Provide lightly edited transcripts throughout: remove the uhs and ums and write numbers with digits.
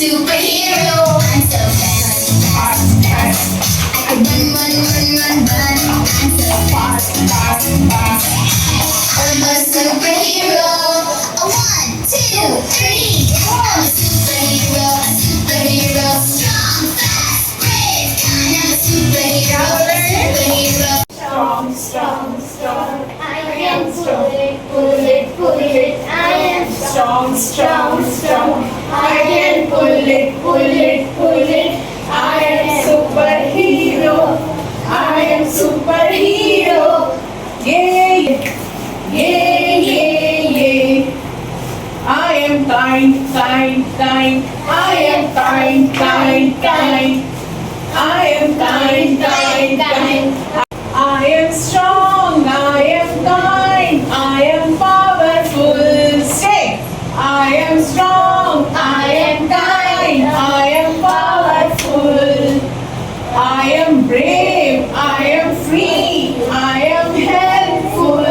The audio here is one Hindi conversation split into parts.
superhero. I'm so fast, fast, fast. I can run, run, run, run, run. I'm so fast, fast, fast. I'm a superhero. A 1, 2, 3, 4. I'm a superhero, a superhero. Strong, fast, brave, kind. I'm a superhero, a superhero. Strong, strong, strong. I am pull it, pull it, pull it. I am strong, strong, strong. I can pull it, pull it, pull it. I am superhero. I am superhero. Yay, yay, yay, yay. I am kind, kind, kind. I am kind, kind, kind. I am kind, kind, kind. I am strong, I am kind, I am powerful. Say, I am strong, I am kind, I am powerful. I am brave, I am free, I am helpful.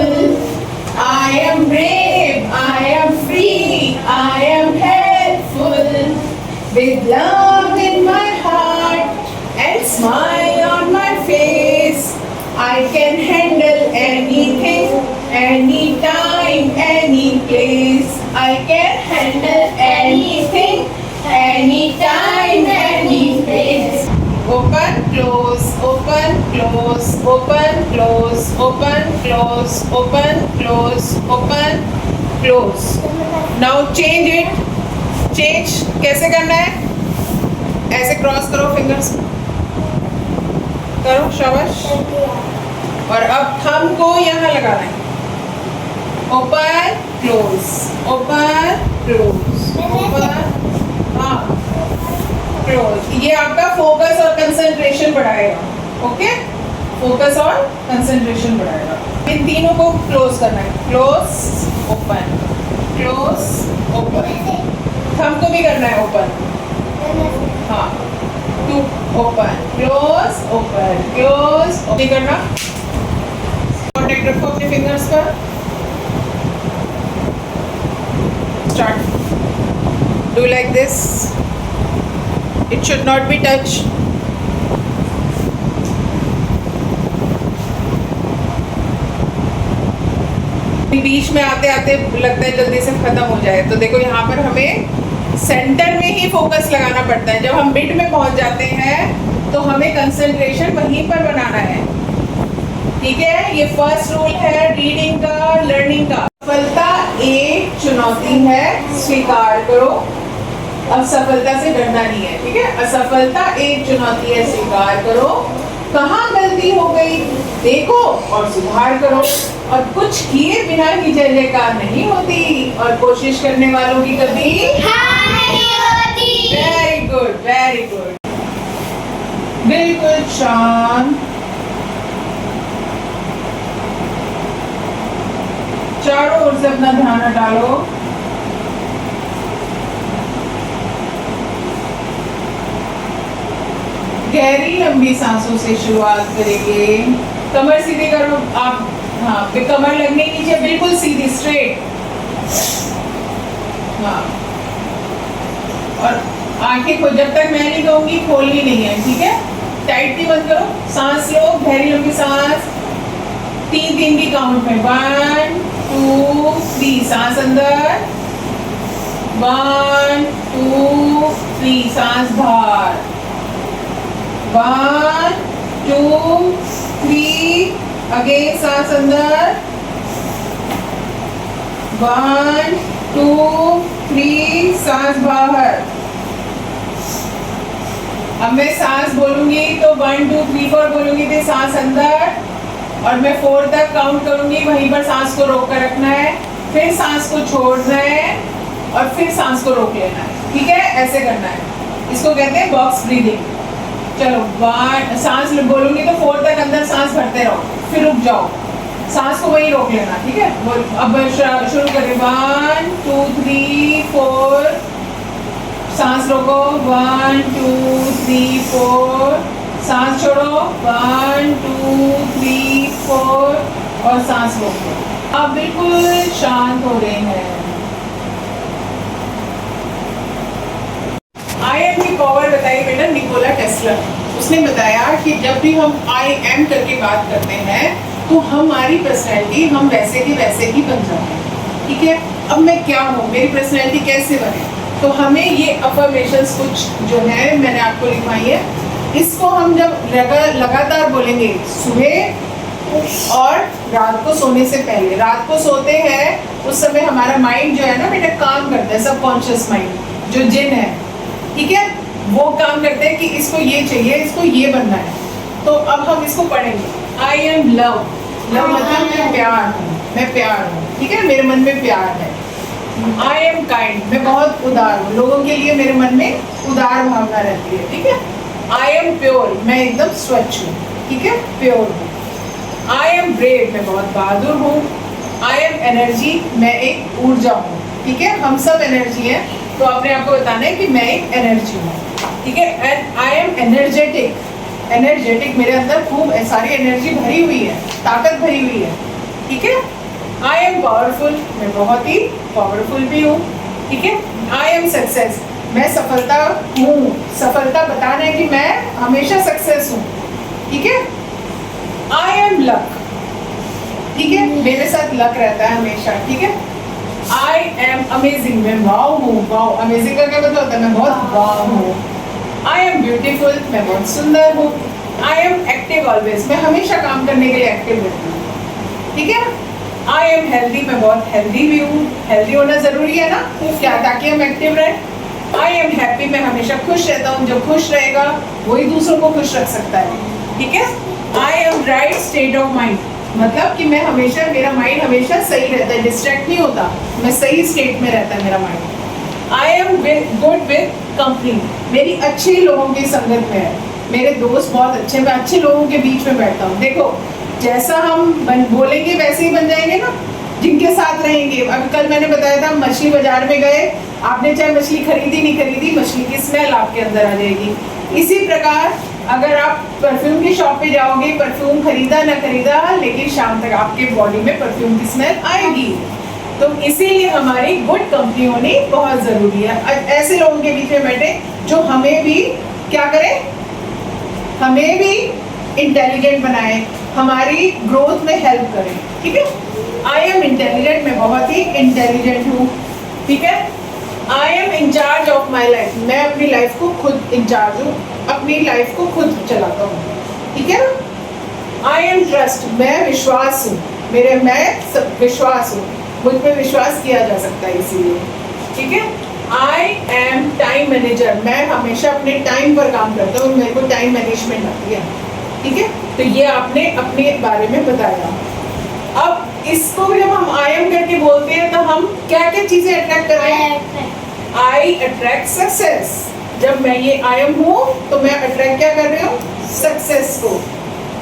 I am brave, I am free, I am helpful. With love in my heart and smile on my face, I can handle anything, anytime, any place. I can handle anything, anytime, any place. Open, close, open, close, open, close, open, close, open, close, open, close. Now change it. Change. कैसे करना है? ऐसे क्रॉस करो फिंगर्स. करो, शाबाश. और अब थंब को यहाँ लगाना है. Open close, open close, open, हाँ, क्लोज. ये आपका फोकस और कंसंट्रेशन बढ़ाएगा. ओके, फोकस और कंसंट्रेशन बढ़ाएगा. इन तीनों को क्लोज करना है. Close, open, close, open. Thumb को भी करना है ओपन. हाँ, to open, close, open, close. Okay करना. कॉन्टेक्ट रखो अपने फिंगर्स पर. Start. Do like this. It should not be touch. बीच में आते आते लगता है जल्दी से खत्म हो जाए. तो देखो यहाँ पर हमें सेंटर में ही फोकस लगाना पड़ता है. जब हम मिड में पहुंच जाते हैं तो हमें कंसंट्रेशन वहीं पर बनाना है. ठीक है, ये फर्स्ट रूल है रीडिंग का, लर्निंग का. सफलता एक चुनौती है, स्वीकार करो. असफलता से डरना नहीं है. ठीक है, असफलता एक चुनौती है, स्वीकार करो. कहाँ गलती हो गई देखो और सुधार करो. और कुछ किए बिना ही जय जयकार नहीं होती. और कोशिश करने वालों की कभी हार नहीं होती. Very good, very good. बिल्कुल शांत. चारों ओर से अपना ध्यान हटालो. गहरी लंबी सांसों से शुरुआत करेंगे. कमर सीधी करो आप. हाँ, कमर लगनी नीचे, बिल्कुल सीधी, स्ट्रेट. हाँ, और आंखें को जब तक मैं नहीं कहूंगी खोलनी नहीं है. ठीक है, टाइट भी बंद करो. सांस लो, गहरी लंबी सांस. 3-3 की काउंट में. 1 2 3. सांस अंदर. 1 2 3. सांस बाहर. 1 2 3. अगेन सांस अंदर. 1 2 3. सांस बाहर. अब मैं सांस बोलूंगी तो 1 2 3 4 बोलूंगी तो सांस अंदर. और मैं 4 तक काउंट करूंगी, वहीं पर सांस को रोक कर रखना है. फिर सांस को छोड़ना है और फिर सांस को रोक लेना है. ठीक है, ऐसे करना है. इसको कहते हैं बॉक्स ब्रीदिंग. चलो, 1 सांस बोलूंगी तो 4 तक अंदर सांस भरते रहो, फिर रुक जाओ. सांस को वहीं रोक लेना. ठीक है, अब शुरू करें. 1 2 3 4. सांस रोको. 1 2 3 4. सांस छोड़ो. 1 2 3 4. और सांस रोको. आप बिल्कुल शांत हो रहे हैं. उसने बताया कि जब भी हम आई एम करके बात करते हैं तो हमारी पर्सनैलिटी हम वैसे की वैसे ही बन जाते हैं। ठीक है, अब मैं क्या हूँ, मेरी पर्सनैलिटी कैसे बने, तो हमें ये अफर्मेशंस कुछ जो है मैंने आपको लिखवाई है, इसको हम जब लगातार बोलेंगे सुबह और रात को सोने से पहले। रात को सोते हैं उस समय हमारा माइंड जो है ना बेटा काम करता है, सबकॉन्शियस माइंड जो जिन है, ठीक है, वो काम करते हैं कि इसको ये चाहिए, इसको ये बनना है। तो अब हम इसको पढ़ेंगे। आई एम लव, लव मतलब मैं प्यार हूँ, मैं प्यार हूँ, ठीक है, मेरे मन में प्यार है। आई एम काइंड, मैं बहुत उदार हूँ, लोगों के लिए मेरे मन में उदार भावना रहती है, ठीक है। आई एम प्योर, मैं एकदम स्वच्छ हूँ, ठीक है, प्योर हूँ। आई एम ब्रेव, मैं बहुत बहादुर हूँ। आई एम एनर्जी, मैं एक ऊर्जा हूँ, ठीक है, हम सब एनर्जी हैं, तो अपने आप को बताना है कि मैं एक एनर्जी हूँ, ठीक है। And I am energetic, energetic मेरे अंदर खूब सारी एनर्जी भरी हुई है, ताकत भरी हुई है, ठीक है। आई एम पावरफुल, मैं बहुत ही पावरफुल भी हूँ, ठीक है। आई एम सक्सेस, मैं सफलता हूँ, सफलता बताना है कि मैं हमेशा सक्सेस हूँ, ठीक है। आई एम लक, ठीक है, मेरे साथ लक रहता है हमेशा, ठीक है। आई एम अमेजिंग, मैं वाव हूँ, वाव, अमेजिंग का क्या मतलब होता है, मैं बहुत वाव हूँ। आई एम ब्यूटीफुल, मैं बहुत सुंदर हूँ। आई एम एक्टिव ऑलवेज, मैं हमेशा काम करने के लिए एक्टिव रहती हूँ, ठीक है। आई एम हेल्दी, मैं बहुत हेल्दी भी हूँ, हेल्दी होना जरूरी है ना, क्या, ताकि हम एक्टिव रहें। आई एम हैप्पी, मैं हमेशा खुश रहता हूँ, जो खुश रहेगा वही दूसरों को खुश रख सकता है, ठीक है। I M right state of mind, मतलब कि मैं हमेशा, मेरा माइंड हमेशा सही रहता है, डिस्ट्रैक्ट नहीं होता, मैं सही स्टेट में रहता है मेरा mind. I am good with company, मेरी अच्छे लोगों की संगत में है, मेरे दोस्त बहुत अच्छे, मैं अच्छे लोगों के बीच में बैठता हूँ। देखो जैसा हम बोलेंगे वैसे ही बन जाएंगे ना, जिनके साथ रहेंगे। अभी कल मैंने बताया था, मछली बाजार में गए, आपने चाहे मछली खरीदी नहीं खरीदी, मछली की स्मेल आपके अंदर आ जाएगी। इसी प्रकार अगर आप परफ्यूम की शॉप पे जाओगे, परफ्यूम खरीदा ना खरीदा, लेकिन शाम तक आपके बॉडी में परफ्यूम की स्मेल आएगी। तो इसीलिए हमारी गुड कंपनी होनी बहुत जरूरी है, ऐसे लोगों के बीच में बैठे जो हमें भी क्या करें, हमें भी इंटेलिजेंट बनाए, हमारी ग्रोथ में हेल्प करें, ठीक है। आई एम इंटेलिजेंट, मैं बहुत ही इंटेलिजेंट हूँ, ठीक है। I am incharge of my life, मैं अपनी लाइफ को खुद इंचार्ज हूँ, अपनी लाइफ को खुद चलाता हूँ, ठीक है ना। आई एम ट्रस्ट, मैं विश्वास हूँ, मैं सब विश्वास हूँ, मुझ पर विश्वास किया जा सकता है इसीलिए, ठीक है। आई एम टाइम मैनेजर, मैं हमेशा अपने टाइम पर काम करता हूँ, मेरे को टाइम मैनेजमेंट आती है, ठीक है। तो ये आपने अपने बारे में बताया। अब इसको जब हम आई एम करके बोलते हैं तो हम क्या क्या चीजें अट्रैक्ट कर रहे हैं? आई अट्रैक्ट सक्सेस, जब मैं ये आई एम हूँ तो मैं अट्रैक्ट क्या कर रही हूँ? सक्सेस को,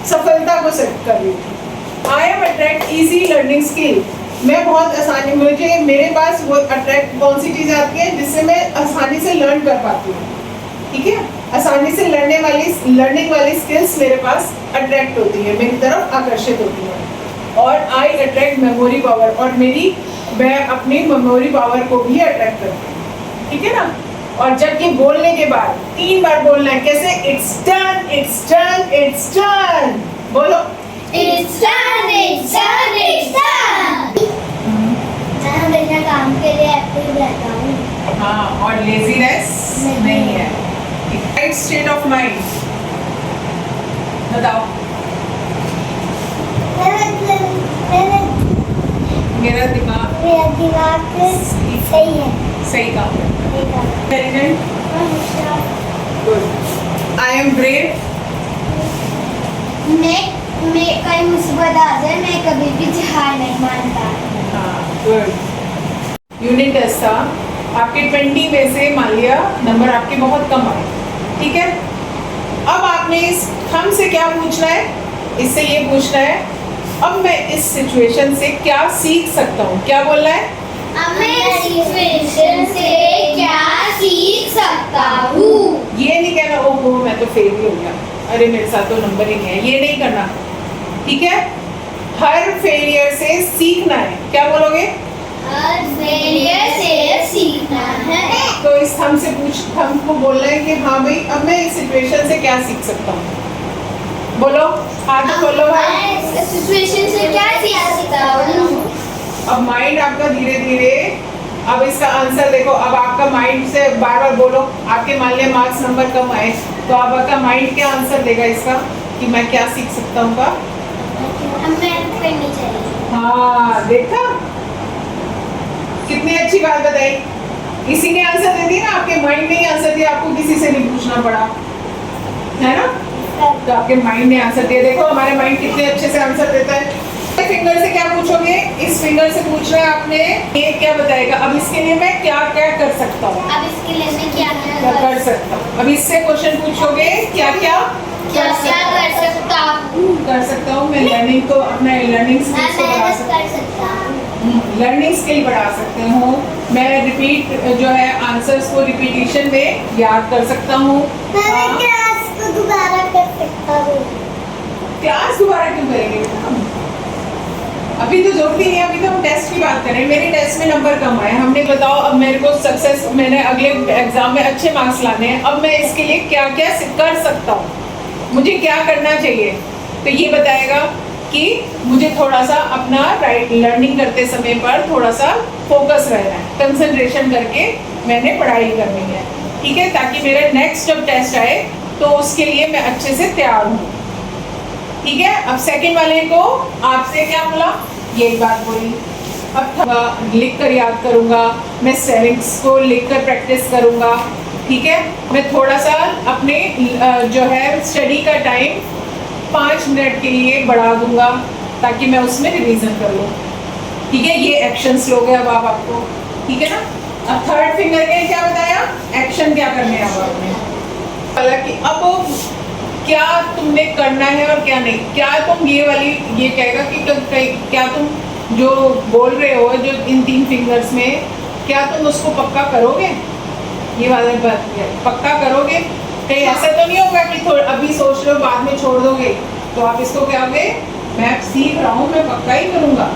सफलता को सेट कर रही हूँ। I am attract easy learning skill, मैं बहुत आसानी, मुझे मेरे पास वो अट्रैक्ट कौन सी चीज़ें आती हैं जिससे मैं आसानी से लर्न कर पाती हूँ, ठीक है। आसानी से लर्निंग वाली स्किल्स मेरे पास अट्रैक्ट होती है, मेरी तरफ आकर्षित होती है। और आई अट्रैक्ट मेमोरी पावर, और मैं अपनी मेमोरी पावर को भी अट्रैक्ट करती हूँ, ठीक है ना। और जब ये बोलने के बाद 3 बार बोलना है, कैसे? It's done, it's done, it's done, बोलो It's done, it's done, it's done. मैं हमेशा काम के लिए एक्टिव रहता हूँ। हाँ, और लेजीनेस नहीं है। राइट स्टेट ऑफ माइंड बताओ। मेरा दिमाग सही है, सही काम करता है। Intelligent, good. I am brave, मैं कहीं मुसीबत आ जाए मैं कभी भी हार नहीं मानता। हाँ, गुड। यूनिट टेस्ट था आपके 20 में से मान लिया नंबर आपके बहुत कम आए, ठीक है। अब आपने इस हम से क्या पूछना है? इससे ये पूछना है, अब मैं इस सिचुएशन से क्या सीख सकता हूँ? क्या बोलना है? अब मैं इस सिचुएशन से क्या सीख सकता हूँ? ये नहीं कहना ओहो मैं तो फेल ही हो गया, अरे मेरे साथ तो नंबर ही नहीं है, ये नहीं करना, ठीक है। हर फेलियर से सीखना है। क्या बोलोगे? हर फेलियर से सीखना है। तो इस हमको बोलना है कि हाँ भाई अब मैं इस सिचुएशन से क्या सीख सकता हूँ। बोलो, आगे बोलो भाई। सिचुएशन से क्या सीख सकता हूँ? अब माइंड आपका धीरे धीरे, अब इसका आंसर देखो, अब आपका माइंड से बार बार बोलो। आपके मान लिया मार्क्स नंबर कम आए तो अब आपका माइंड क्या आंसर देगा इसका कि मैं क्या सीख सकता हूँ का? अब मेहनत करनी चाहिए। हाँ, देखा कितनी अच्छी बात बताई। इसी ने आंसर दे दिया ना, आपके माइंड ने ही आंसर दिया, आपको किसी से नहीं पूछना पड़ा, है ना? तो आपके माइंड ने आंसर दिया। देखो हमारे माइंड कितने अच्छे से आंसर देता है। फिंगर से क्या पूछोगे? इस फिंगर से पूछना है आपने, ये क्या बताएगा? अब इसके लिए मैं क्या क्या कर सकता हूँ? अब इसके लिए मैं क्या कर सकता हूँ। अब इससे क्वेश्चन पूछोगे क्या क्या कर सकता हूँ? मैं लर्निंग को, अपना लर्निंग स्किल्स को बढ़ा सकता कर सकता हूँ। हूँ, लर्निंग स्किल बढ़ा सकते हूँ। मैं रिपीट जो है आंसर्स को रिपीटिशन में याद कर सकता हूँ। क्लास को दोबारा कर सकता हूँ। क्लास दोबारा क्यों करेंगे? अभी तो जरूरी नहीं है, अभी तो हम टेस्ट की बात करें। मेरे टेस्ट में नंबर कम आए, हमने बताओ अब मेरे को सक्सेस, मैंने अगले एग्जाम में अच्छे मार्क्स लाने हैं, अब मैं इसके लिए क्या क्या कर सकता हूँ, मुझे क्या करना चाहिए? तो ये बताएगा कि मुझे थोड़ा सा अपना लर्निंग करते समय पर थोड़ा सा फोकस रहना है, कंसंट्रेशन करके मैंने पढ़ाई करनी है, ठीक है, ताकि मेरा नेक्स्ट जब टेस्ट आए तो उसके लिए मैं अच्छे से तैयार हूँ, ठीक है। अब सेकंड वाले को आपसे क्या बोला? यही बात बोली। अब लिख कर याद करूँगा, मैं सेविंग्स को लिख कर प्रैक्टिस करूँगा, ठीक है। मैं थोड़ा सा अपने जो है स्टडी का टाइम 5 मिनट के लिए बढ़ा दूंगा ताकि मैं उसमें रिवीजन कर लूँ, ठीक है। ये एक्शंस लोगे अब आप आपको, ठीक है ना। अब थर्ड फिंगर के क्या बताया? एक्शन क्या करने हैं अब आपने। हालांकि अब क्या तुमने करना है और क्या नहीं, क्या तुम ये वाली, ये कहेगा कि क्या तुम जो बोल रहे हो जो इन 3 फिंगर्स में, क्या तुम उसको पक्का करोगे? ये वाला बात है, पक्का करोगे? कहीं ऐसा तो नहीं होगा कि अभी सोच लो बाद में छोड़ दोगे, तो आप इसको क्या कहोगे? मैं सीख रहा हूँ, मैं पक्का ही करूँगा,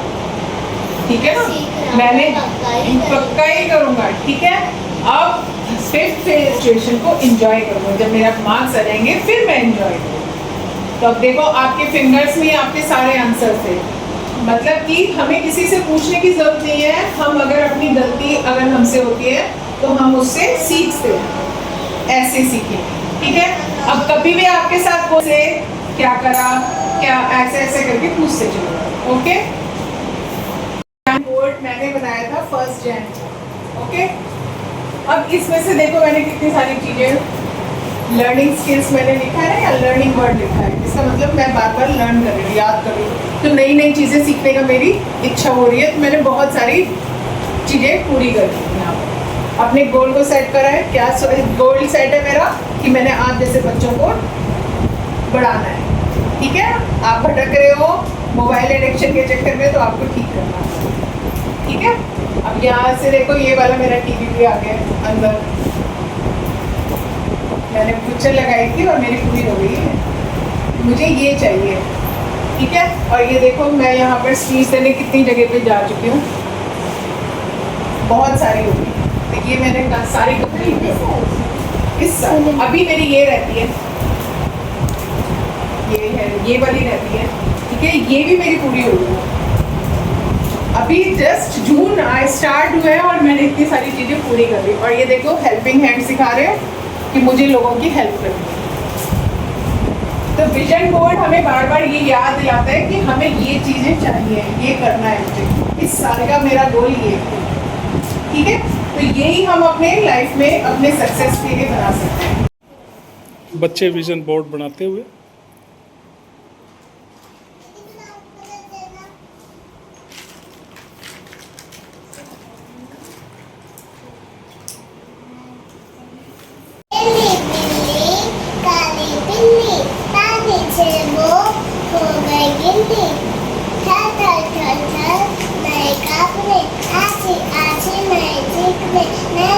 ठीक है ना, मैंने पक्का ही करूँगा, ठीक है। अब फिफ्थ सिचुएशन को एंजॉय करूँगा, जब मेरा मार्क्स आ जाएंगे फिर मैं एंजॉय करूँगा। तो अब देखो आपके फिंगर्स में आपके सारे आंसर थे, मतलब कि हमें किसी से पूछने की जरूरत नहीं है। हम अगर अपनी गलती अगर हमसे होती है तो हम उससे सीखते हैं, ऐसे सीखें, ठीक है। अब कभी भी आपके साथ बोले क्या करा, क्या ऐसे ऐसे करके पूछते चलो, ओके। बोर्ड मैंने बनाया था 1 जनवरी, ओके। अब इसमें से देखो मैंने कितनी सारी चीजें, लर्निंग स्किल्स मैंने लिखा है या लर्निंग वर्ड लिखा है, इसका मतलब मैं बार बार लर्न कर रही हूँ, याद कर रही हूँ, तो नई नई चीज़ें सीखने का मेरी इच्छा हो रही है, तो मैंने बहुत सारी चीज़ें पूरी कर दी यहाँ पर। अपने गोल को सेट करा है, क्या गोल सेट है मेरा कि मैंने आप जैसे बच्चों को बढ़ाना है, ठीक है। आप भटक रहे हो मोबाइल एडिक्शन के चक्कर में, तो आपको ठीक करना है, ठीक है। अब यहाँ से देखो ये वाला मेरा टीवी भी आ गया अंदर, मैंने पिक्चर लगाई थी और मेरी पूरी हो गई है, मुझे ये चाहिए, ठीक है। और ये देखो मैं यहाँ पर स्पीच देने कितनी जगह पे जा चुकी हूँ, बहुत सारी होगी, तो ये मैंने सारी कंप्लीट इस साल। अभी मेरी ये रहती है, ये है, ये वाली रहती है, ठीक है, ये भी मेरी पूरी हो गई। अभी जस्ट जून स्टार्ट हुआ है और मैंने इतनी सारी चीज़ें पूरी कर ली। और ये देखो हेल्पिंग हैंड सिखा रहे हो कि मुझे लोगों की हेल्प करनी है। तो विजन बोर्ड हमें बार बार ये याद दिलाता है कि हमें ये चीज़ें चाहिए, ये करना है मुझे, इस साल का मेरा गोल ये है, ठीक है। तो यही हम अपने लाइफ में अपने सक्सेस के लिए बना सकते हैं। बच्चे विजन बोर्ड बनाते हुए मैं